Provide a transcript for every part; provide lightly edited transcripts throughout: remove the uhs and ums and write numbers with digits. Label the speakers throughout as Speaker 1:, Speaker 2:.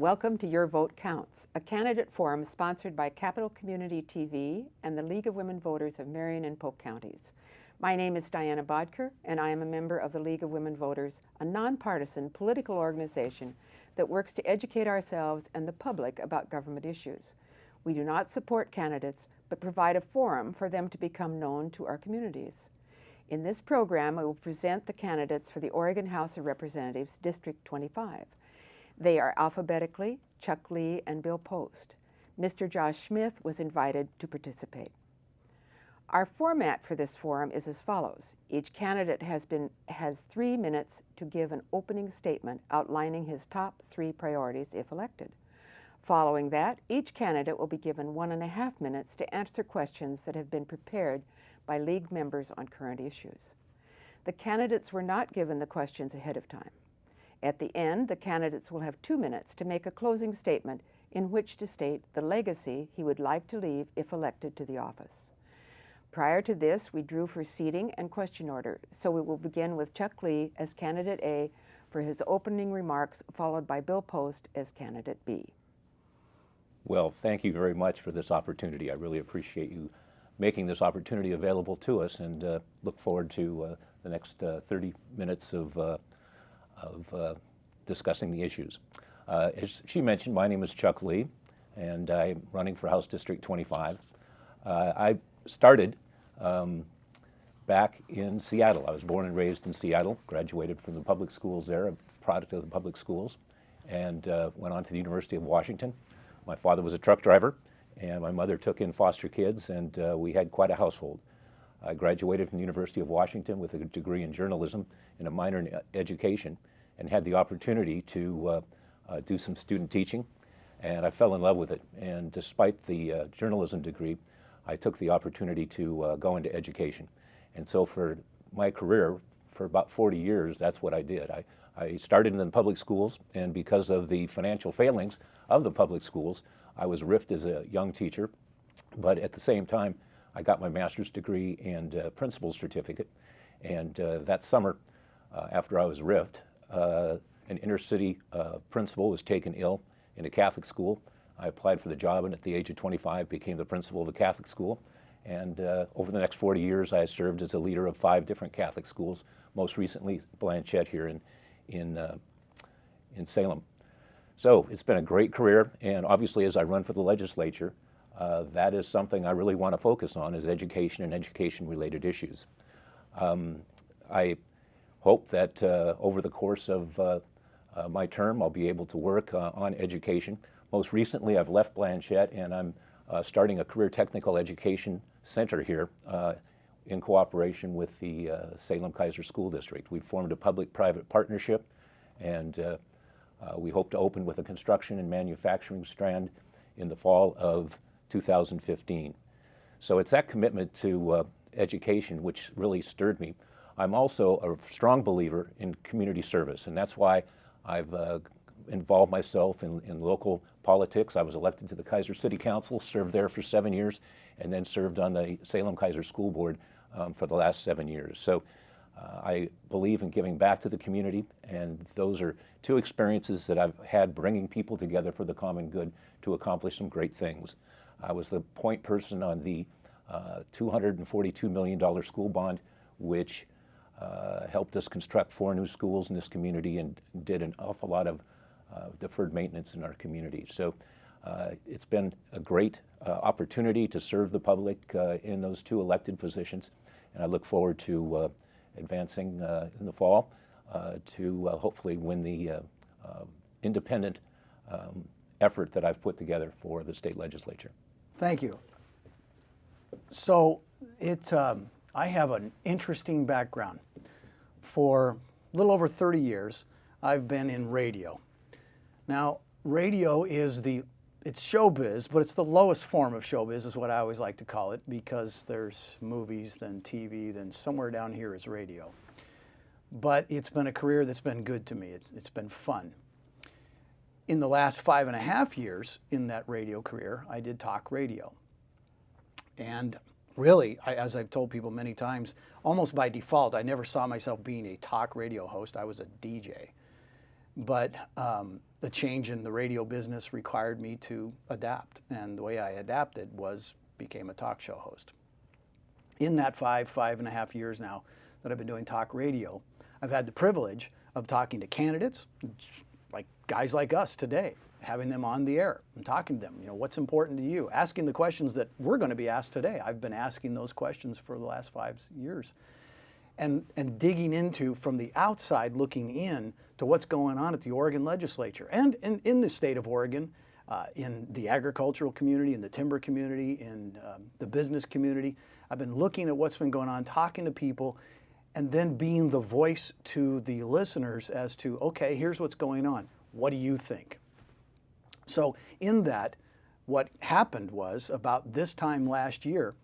Speaker 1: Welcome to Your Vote Counts, a candidate forum sponsored by Capital Community TV and the League of Women Voters of Marion and Polk Counties. My name is Diana Bodker, and I am a member of the League of Women Voters, a nonpartisan political organization that works to educate ourselves and the public about government issues. We do not support candidates, but provide a forum for them to become known to our communities. In this program, I will present the candidates for the Oregon House of Representatives, District 25. They are alphabetically Chuck Lee and Bill Post. Mr. Josh Smith was invited to participate. Our format for this forum is as follows. Each candidate has 3 minutes to give an opening statement outlining his top 3 priorities if elected. Following that, each candidate will be given 1.5 minutes to answer questions that have been prepared by League members on current issues. The candidates were not given the questions ahead of time. At the end, the candidates will have 2 minutes to make a closing statement in which to state the legacy he would like to leave if elected to the office. Prior to this, we drew for seating and question order, so we will begin with Chuck Lee as Candidate A for his opening remarks, followed by Bill Post as Candidate B.
Speaker 2: Well, thank you very much for this opportunity. I really appreciate you making this opportunity available to us, and look forward to the next 30 minutes of discussing the issues. As she mentioned, my name is Chuck Lee, and I'm running for House District 25. I started back in Seattle. I was born and raised in Seattle, graduated from the public schools there, a product of the public schools, and went on to the University of Washington. My father was a truck driver, and my mother took in foster kids, and we had quite a household. I graduated from the University of Washington with a degree in journalism and a minor in education, and had the opportunity to do some student teaching, and I fell in love with it. And despite the journalism degree, I took the opportunity to go into education. And so for my career, for about 40 years, that's what I did. I started in the public schools, and because of the financial failings of the public schools, I was riffed as a young teacher. But at the same time, I got my master's degree and principal's certificate. And that summer, after I was riffed, an inner city principal was taken ill in a Catholic school. I applied for the job, and at the age of 25 became the principal of a Catholic school. And over the next 40 years, I served as a leader of 5 different Catholic schools, most recently Blanchette here in Salem. So it's been a great career, and obviously as I run for the legislature, that is something I really want to focus on, is education and education-related issues. I hope that over the course of my term, I'll be able to work on education. Most recently, I've left Blanchette, and I'm starting a career technical education center here in cooperation with the Salem-Keizer School District. We've formed a public-private partnership, and we hope to open with a construction and manufacturing strand in the fall of 2015. So it's that commitment to education which really stirred me. I'm also a strong believer in community service, and that's why I've involved myself in local politics. I was elected to the Keizer City Council, served there for 7 years, and then served on the Salem-Keizer School Board for the last 7 years. So I believe in giving back to the community, and those are 2 experiences that I've had bringing people together for the common good to accomplish some great things. I was the point person on the $242 million school bond, which helped us construct 4 new schools in this community and did an awful lot of deferred maintenance in our community. So it's been a great opportunity to serve the public in those 2 elected positions, and I look forward to advancing in the fall to hopefully win the independent effort that I've put together for the state legislature.
Speaker 3: Thank you. So I have an interesting background. For a little over 30 years, I've been in radio. Now, radio is it's showbiz, but it's the lowest form of showbiz is what I always like to call it, because there's movies, then TV, then somewhere down here is radio. But it's been a career that's been good to me. It's been fun. In the last 5.5 years in that radio career, I did talk radio. And really, as I've told people many times, almost by default, I never saw myself being a talk radio host. I was a DJ. But the change in the radio business required me to adapt. And the way I adapted was became a talk show host. In that 5.5 years now that I've been doing talk radio, I've had the privilege of talking to candidates, like guys like us today, having them on the air and talking to them. You know, what's important to you? Asking the questions that we're going to be asked today. I've been asking those questions for the last 5 years. And digging into, from the outside looking in, to what's going on at the Oregon legislature and in the state of Oregon, in the agricultural community, in the timber community, in the business community. I've been looking at what's been going on, talking to people, and then being the voice to the listeners as to, okay, here's what's going on. What do you think? So in that, what happened was, about this time last year,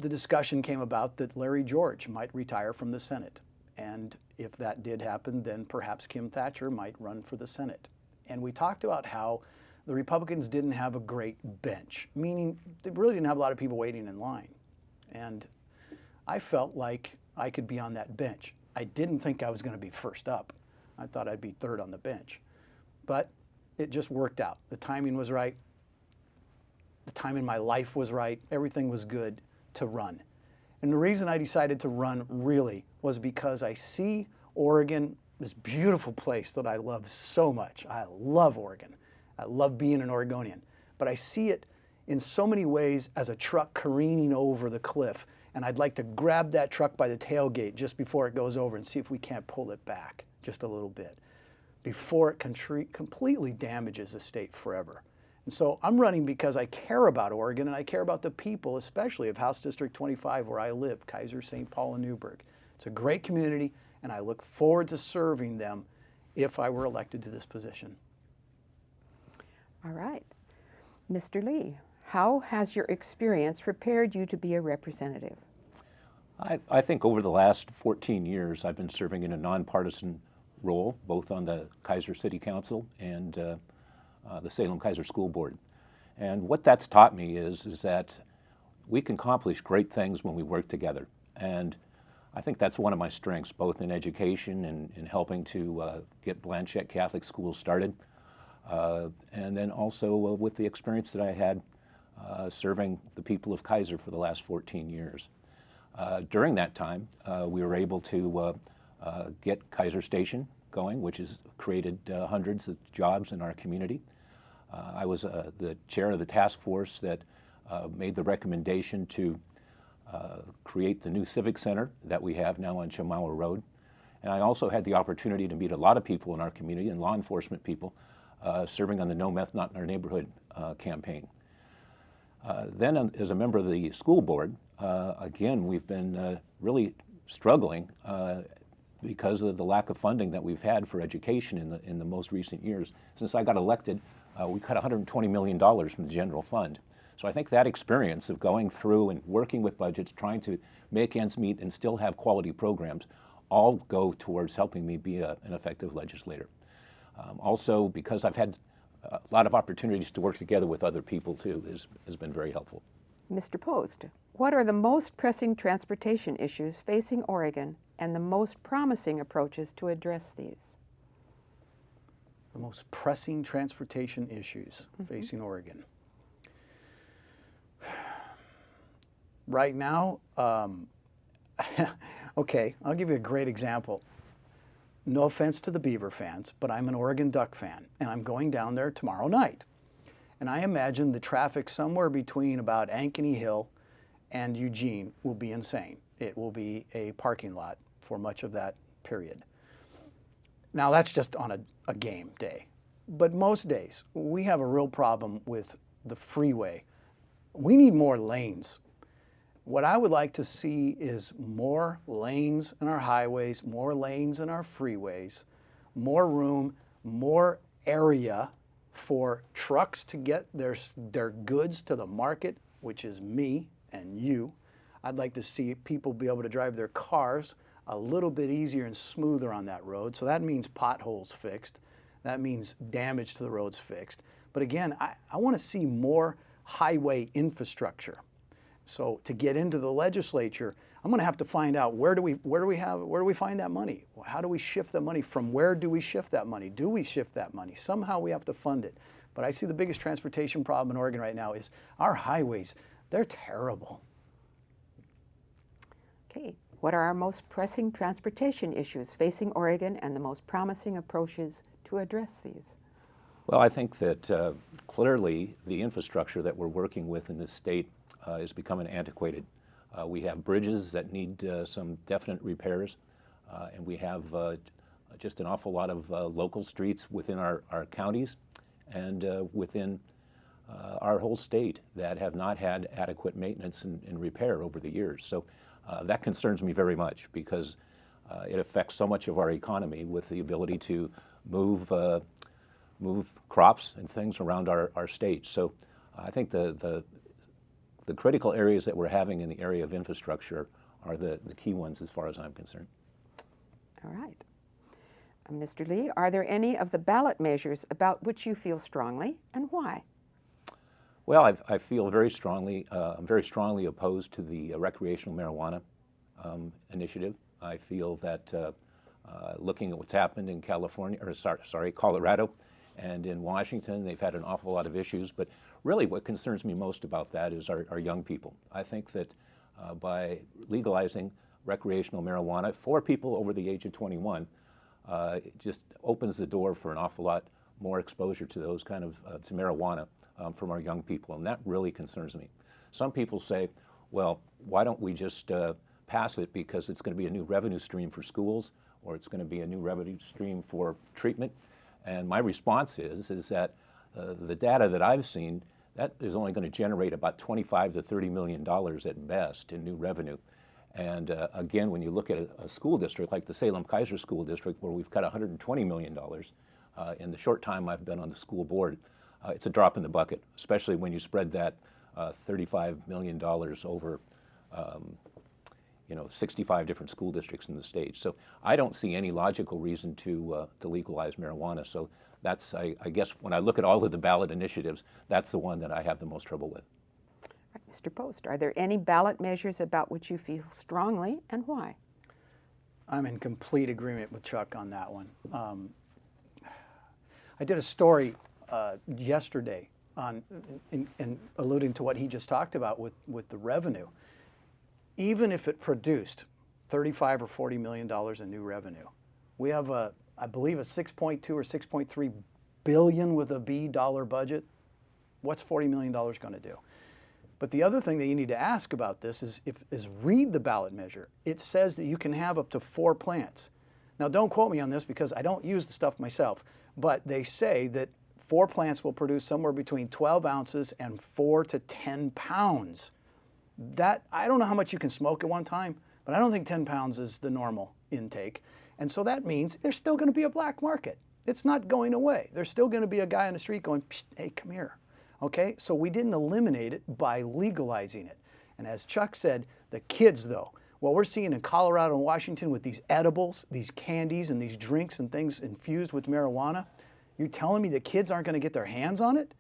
Speaker 3: the discussion came about that Larry George might retire from the Senate. And if that did happen, then perhaps Kim Thatcher might run for the Senate. And we talked about how the Republicans didn't have a great bench, meaning they really didn't have a lot of people waiting in line. And I felt like I could be on that bench. I didn't think I was going to be first up. I thought I'd be third on the bench. But it just worked out. The timing was right. The time in my life was right. Everything was good to run. And the reason I decided to run really was because I see Oregon, this beautiful place that I love so much. I love Oregon. I love being an Oregonian. But I see it in so many ways as a truck careening over the cliff. And I'd like to grab that truck by the tailgate just before it goes over and see if we can't pull it back just a little bit before it completely damages the state forever. And so I'm running because I care about Oregon, and I care about the people, especially of House District 25, where I live, Kaiser, St. Paul, and Newburgh. It's a great community, and I look forward to serving them if I were elected to this position.
Speaker 1: All right. Mr. Lee, how has your experience prepared you to be a representative?
Speaker 2: I think over the last 14 years, I've been serving in a nonpartisan role, both on the Kaiser City Council and the Salem-Kaiser School Board. And what that's taught me is that we can accomplish great things when we work together. And I think that's one of my strengths, both in education and in helping to get Blanchette Catholic Schools started. And then also with the experience that I had serving the people of Kaiser for the last 14 years. During that time, we were able to get Kaiser Station going, which has created hundreds of jobs in our community. I was the chair of the task force that made the recommendation to create the new Civic Center that we have now on Chemawa Road. And I also had the opportunity to meet a lot of people in our community and law enforcement people serving on the No Meth Not in Our Neighborhood campaign. Then as a member of the school board, again, we've been really struggling because of the lack of funding that we've had for education in the most recent years. Since I got elected, we cut $120 million from the general fund. So I think that experience of going through and working with budgets, trying to make ends meet and still have quality programs, all go towards helping me be an effective legislator. Also, because I've had a lot of opportunities to work together with other people too, has been very helpful.
Speaker 1: Mr. Post, what are the most pressing transportation issues facing Oregon and the most promising approaches to address these?
Speaker 3: The most pressing transportation issues facing Oregon. Right now, okay, I'll give you a great example. No offense to the Beaver fans, but I'm an Oregon Duck fan, and I'm going down there tomorrow night. And I imagine the traffic somewhere between about Ankeny Hill and Eugene will be insane. It will be a parking lot for much of that period. Now that's just on a game day. But most days, we have a real problem with the freeway. We need more lanes. What I would like to see is more lanes in our highways, more lanes in our freeways, more room, more area for trucks to get their goods to the market, which is me and you. I'd like to see people be able to drive their cars a little bit easier and smoother on that road. So that means potholes fixed. That means damage to the roads fixed. But again, I want to see more highway infrastructure. So to get into the legislature, I'm going to have to find out where do we find that money? How do we shift that money? From where do we shift that money? Do we shift that money? Somehow we have to fund it. But I see the biggest transportation problem in Oregon right now is our highways. They're terrible.
Speaker 1: Okay, what are our most pressing transportation issues facing Oregon and the most promising approaches to address these?
Speaker 2: Well, I think that clearly the infrastructure that we're working with in this state is becoming antiquated. We have bridges that need some definite repairs, and we have just an awful lot of local streets within our counties and within our whole state that have not had adequate maintenance and repair over the years. So that concerns me very much because it affects so much of our economy with the ability to move crops and things around our state. So I think the critical areas that we're having in the area of infrastructure are the key ones as far as I'm concerned.
Speaker 1: All right. Mr. Lee, are there any of the ballot measures about which you feel strongly and why?
Speaker 2: Well, I feel very strongly, I'm very strongly opposed to the recreational marijuana initiative. I feel that looking at what's happened in Colorado and in Washington, they've had an awful lot of issues, but really what concerns me most about that is our young people. I think that by legalizing recreational marijuana for people over the age of 21, it just opens the door for an awful lot more exposure to those kind of, to marijuana from our young people, and that really concerns me. Some people say, well, why don't we just pass it because it's going to be a new revenue stream for schools, or it's going to be a new revenue stream for treatment. And my response is that the data that I've seen, that is only going to generate about $25 to $30 million at best in new revenue. And again, when you look at a school district like the Salem-Keizer School District, where we've cut $120 million in the short time I've been on the school board, it's a drop in the bucket, especially when you spread that $35 million over 65 different school districts in the state. So I don't see any logical reason to legalize marijuana. So that's, I guess, when I look at all of the ballot initiatives, that's the one that I have the most trouble with.
Speaker 1: Right, Mr. Post, are there any ballot measures about which you feel strongly and why?
Speaker 3: I'm in complete agreement with Chuck on that one. I did a story yesterday on, in alluding to what he just talked about with the revenue. Even if it produced $35 or $40 million in new revenue, we have I believe a 6.2 or 6.3 billion with a B dollar budget. What's $40 million going to do? But the other thing that you need to ask about this is read the ballot measure. It says that you can have up to 4 plants. Now don't quote me on this because I don't use the stuff myself, but they say that 4 plants will produce somewhere between 12 ounces and 4 to 10 pounds. That, I don't know how much you can smoke at one time, but I don't think 10 pounds is the normal intake. And so that means there's still going to be a black market. It's not going away. There's still going to be a guy on the street going, hey, come here. Okay, so we didn't eliminate it by legalizing it. And as Chuck said, the kids though, what we're seeing in Colorado and Washington with these edibles, these candies and these drinks and things infused with marijuana, you're telling me the kids aren't going to get their hands on it?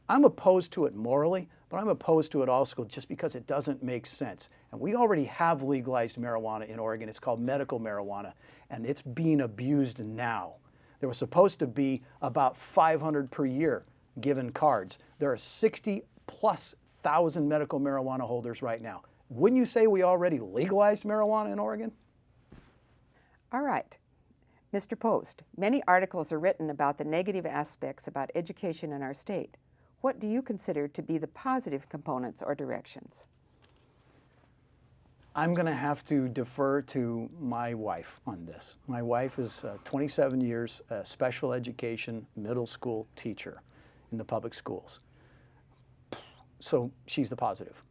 Speaker 3: I'm opposed to it morally, but I'm opposed to it also just because it doesn't make sense. And we already have legalized marijuana in Oregon. It's called medical marijuana, and it's being abused now. There was supposed to be about 500 per year given cards. There are 60,000+ medical marijuana holders right now. Wouldn't you say we already legalized marijuana in Oregon?
Speaker 1: All right. Mr. Post, many articles are written about the negative aspects about education in our state. What do you consider to be the positive components or directions?
Speaker 3: I'm going to have to defer to my wife on this. My wife is 27 years a special education middle school teacher in the public schools. So she's the positive.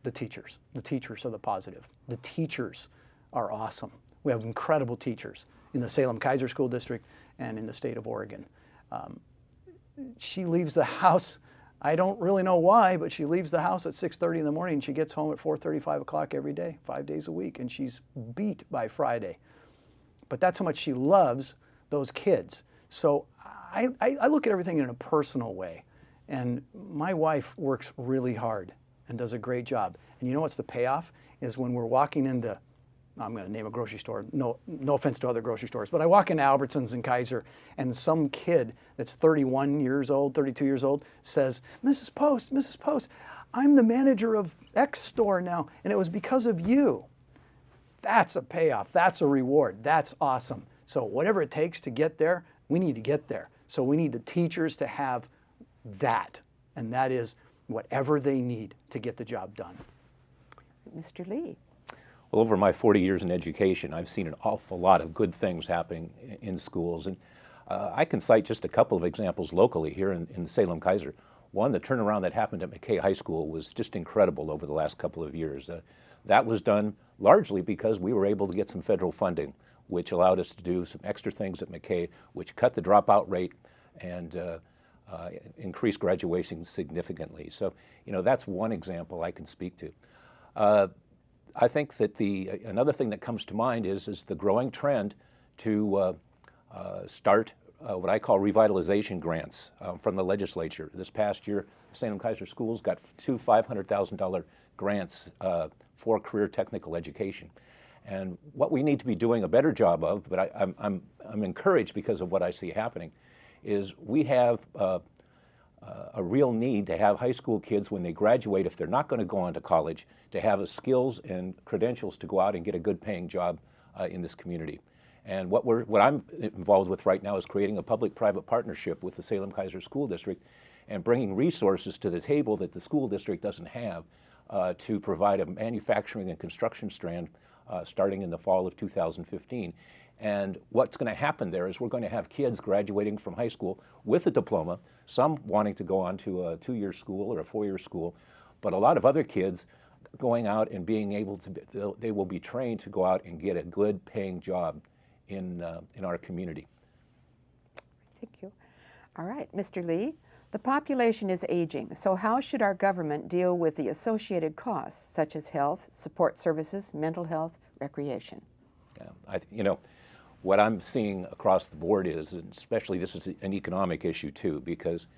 Speaker 3: The teachers are the positive. The teachers are awesome. We have incredible teachers in the Salem-Keizer School District and in the state of Oregon. She leaves the house, I don't really know why, but she leaves the house at 6:30 in the morning. She gets home at 4:30, 5 o'clock every day, 5 days a week, and she's beat by Friday. But that's how much she loves those kids. So I look at everything in a personal way. And my wife works really hard. and does a great job. And you know what's the payoff? Is when we're walking into, I'm going to name a grocery store, no offense to other grocery stores, but I walk into Albertsons and Kaiser, and some kid that's 31 years old, 32 years old, says, Mrs. Post, I'm the manager of X store now, and it was because of you. That's a payoff. That's a reward. That's awesome. So whatever it takes to get there, we need to get there. So we need the teachers to have that, and that is whatever they need to get the job done.
Speaker 1: Mr. Lee.
Speaker 2: Well, over my 40 years in education, I've seen an awful lot of good things happening in schools. And I can cite just a couple of examples locally here in Salem-Keizer. One, the turnaround that happened at McKay High School was just incredible over the last couple of years. That was done largely because we were able to get some federal funding, which allowed us to do some extra things at McKay, which cut the dropout rate and increased graduation significantly. So, that's one example I can speak to. I think that another thing that comes to mind is the growing trend to start what I call revitalization grants from the legislature. This past year, Salem-Keizer Schools got two $500,000 grants for career technical education. And what we need to be doing a better job of, but I'm encouraged because of what I see happening, is we have a real need to have high school kids, when they graduate, if they're not going to go on to college, to have the skills and credentials to go out and get a good paying job in this community. And what I'm involved with right now is creating a public-private partnership with the Salem-Keizer School District and bringing resources to the table that the school district doesn't have to provide a manufacturing and construction strand starting in the fall of 2015. And what's going to happen there is we're going to have kids graduating from high school with a diploma, some wanting to go on to a 2-year school or a 4-year school, but a lot of other kids going out and being able to, they will be trained to go out and get a good paying job in our community.
Speaker 1: Thank you. All right, Mr. Lee, the population is aging, so how should our government deal with the associated costs, such as health, support services, mental health, recreation?
Speaker 2: Yeah, what I'm seeing across the board is, and especially this is an economic issue too, because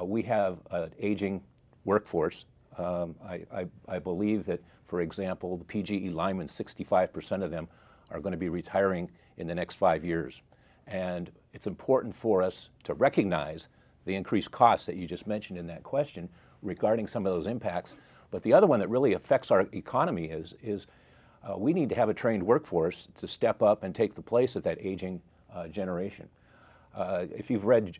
Speaker 2: we have an aging workforce. I believe that, for example, the PGE linemen, 65% of them are going to be retiring in the next 5 years. And it's important for us to recognize the increased costs that you just mentioned in that question regarding some of those impacts. But the other one that really affects our economy is we need to have a trained workforce to step up and take the place of that aging generation. If you've read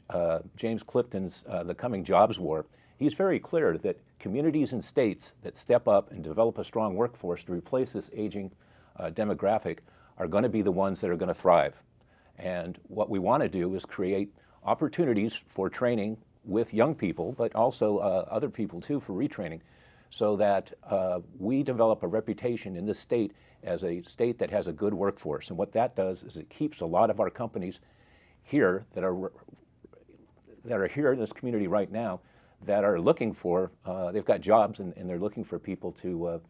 Speaker 2: James Clifton's The Coming Jobs War, he's very clear that communities and states that step up and develop a strong workforce to replace this aging demographic are going to be the ones that are going to thrive. And what we want to do is create opportunities for training with young people, but also other people too, for retraining, so that we develop a reputation in this state as a state that has a good workforce. And what that does is it keeps a lot of our companies here that are here in this community right now that are looking for, they've got jobs and they're looking for people to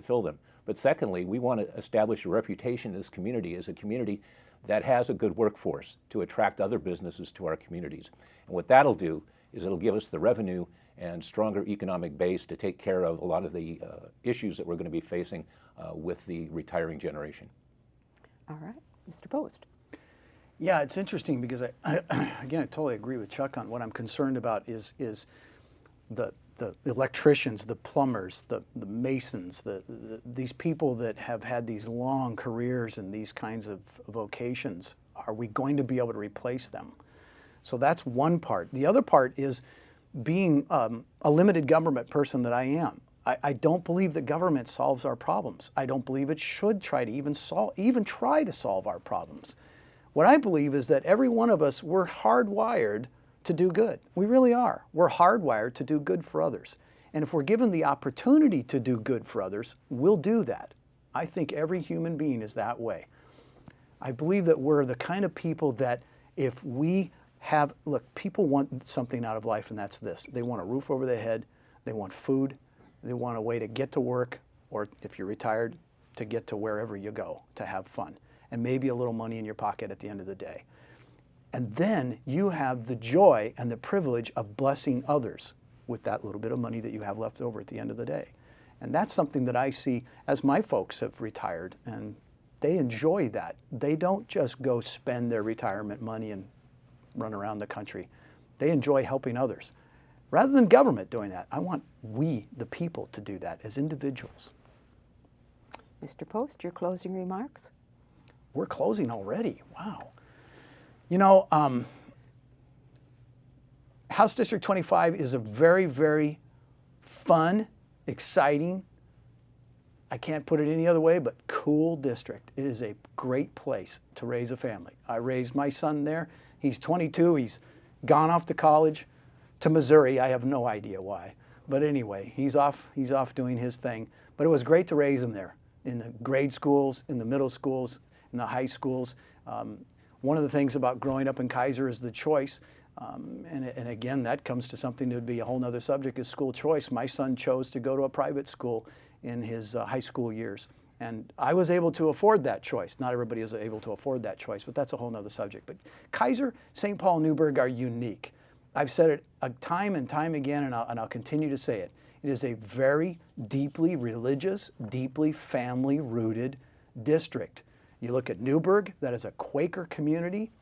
Speaker 2: fill them. But secondly, we want to establish a reputation in this community as a community that has a good workforce to attract other businesses to our communities. And what that'll do is it'll give us the revenue and stronger economic base to take care of a lot of the issues that we're going to be facing with the retiring generation.
Speaker 1: All right, Mr. Post.
Speaker 3: Yeah, it's interesting because I totally agree with Chuck on what I'm concerned about is the electricians, the plumbers, the masons, these people that have had these long careers in these kinds of vocations. Are we going to be able to replace them? So that's one part. The other part is being a limited government person that I am. I don't believe that government solves our problems. I don't believe it should try to even try to solve our problems. What I believe is that every one of us, we're hardwired to do good. We really are. We're hardwired to do good for others. And if we're given the opportunity to do good for others, we'll do that. I think every human being is that way. I believe that we're the kind of people that if we have, look, people want something out of life, and that's this. They want a roof over their head, they want food, they want a way to get to work, or if you're retired, to get to wherever you go, to have fun, and maybe a little money in your pocket at the end of the day. And then you have the joy and the privilege of blessing others. with that little bit of money that you have left over at the end of the day. And that's something that I see as my folks have retired, and they enjoy that. They don't just go spend their retirement money and run around the country. They enjoy helping others. Rather than government doing that, I want we, the people, to do that as individuals.
Speaker 1: Mr. Post, your closing remarks?
Speaker 3: We're closing already. Wow. You know, House District 25 is a very, very fun, exciting, I can't put it any other way, but cool district. It is a great place to raise a family. I raised my son there. He's 22. He's gone off to college, to Missouri. I have no idea why. But anyway, he's off doing his thing. But it was great to raise him there in the grade schools, in the middle schools, in the high schools. One of the things about growing up in Keizer is the choice. And again, that comes to something that would be a whole nother subject, is school choice. My son chose to go to a private school in his high school years. And I was able to afford that choice. Not everybody is able to afford that choice, but that's a whole nother subject. But Keizer, St. Paul, Newburgh are unique. I've said it time and time again, and I'll continue to say it. It is a very deeply religious, deeply family-rooted district. You look at Newburgh, that is a Quaker community.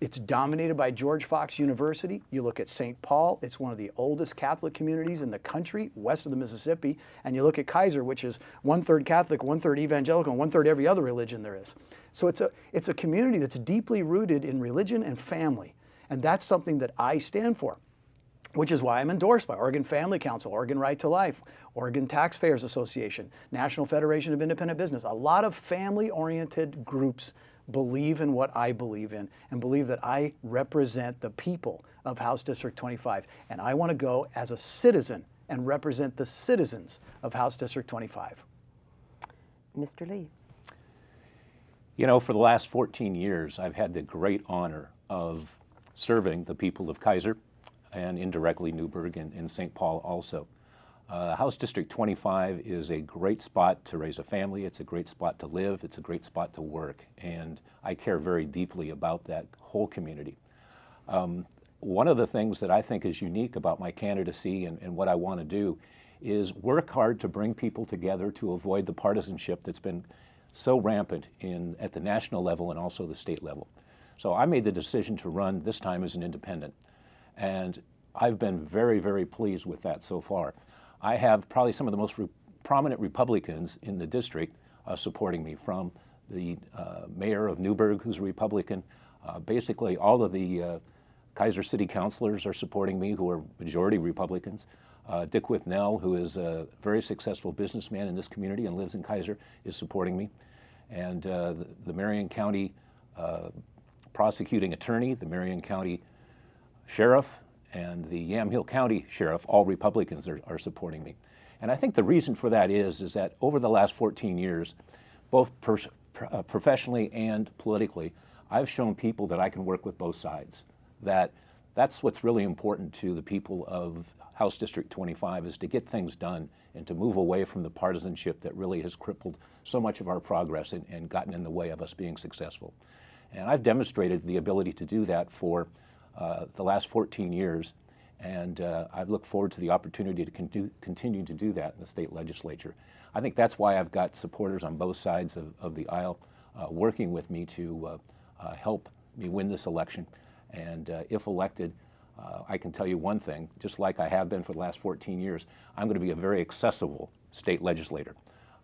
Speaker 3: It's dominated by George Fox University. You look at St. Paul, it's one of the oldest Catholic communities in the country, west of the Mississippi. And you look at Keizer, which is 1/3 Catholic, 1/3 evangelical, and 1/3 every other religion there is. So it's a community that's deeply rooted in religion and family. And that's something that I stand for, which is why I'm endorsed by Oregon Family Council, Oregon Right to Life, Oregon Taxpayers Association, National Federation of Independent Business. A lot of family-oriented groups believe in what I believe in and believe that I represent the people of House District 25. And I want to go as a citizen and represent the citizens of House District 25.
Speaker 1: Mr. Lee.
Speaker 2: You know, for the last 14 years, I've had the great honor of serving the people of Keizer and indirectly Newburgh and St. Paul also. House District 25 is a great spot to raise a family. It's a great spot to live. It's a great spot to work. And I care very deeply about that whole community. One of the things that I think is unique about my candidacy and what I want to do is work hard to bring people together to avoid the partisanship that's been so rampant at the national level and also the state level. So I made the decision to run this time as an independent. And I've been very, very pleased with that so far. I have probably some of the most prominent Republicans in the district supporting me, from the mayor of Newburgh, who's a Republican. Basically, all of the Keizer city councilors are supporting me, who are majority Republicans. Dick Withnell, who is a very successful businessman in this community and lives in Keizer, is supporting me. And the Marion County prosecuting attorney, the Marion County sheriff, and the Yamhill County Sheriff, all Republicans, are supporting me. And I think the reason for that is that over the last 14 years, both professionally and politically, I've shown people that I can work with both sides. That's what's really important to the people of House District 25, is to get things done and to move away from the partisanship that really has crippled so much of our progress and gotten in the way of us being successful. And I've demonstrated the ability to do that for the last 14 years, and I look forward to the opportunity to continue to do that in the state legislature. I think that's why I've got supporters on both sides of the aisle working with me to help me win this election. And if elected, I can tell you one thing, just like I have been for the last 14 years, I'm going to be a very accessible state legislator.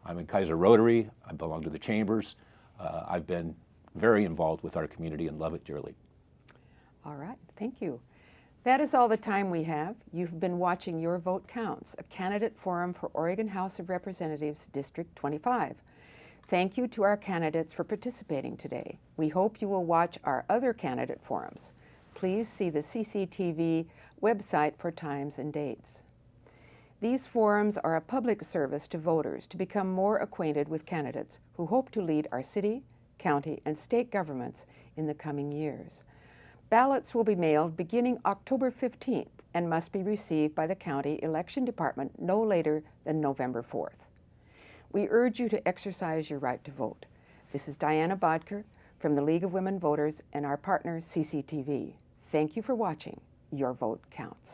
Speaker 2: I'm in Keizer Rotary, I belong to the chambers, I've been very involved with our community and love it dearly.
Speaker 1: All right, thank you. That is all the time we have. You've been watching Your Vote Counts, a candidate forum for Oregon House of Representatives District 25. Thank you to our candidates for participating today. We hope you will watch our other candidate forums. Please see the CCTV website for times and dates. These forums are a public service to voters to become more acquainted with candidates who hope to lead our city, county, and state governments in the coming years. Ballots will be mailed beginning October 15th and must be received by the County Election Department no later than November 4th. We urge you to exercise your right to vote. This is Diana Bodker from the League of Women Voters and our partner CCTV. Thank you for watching. Your vote counts.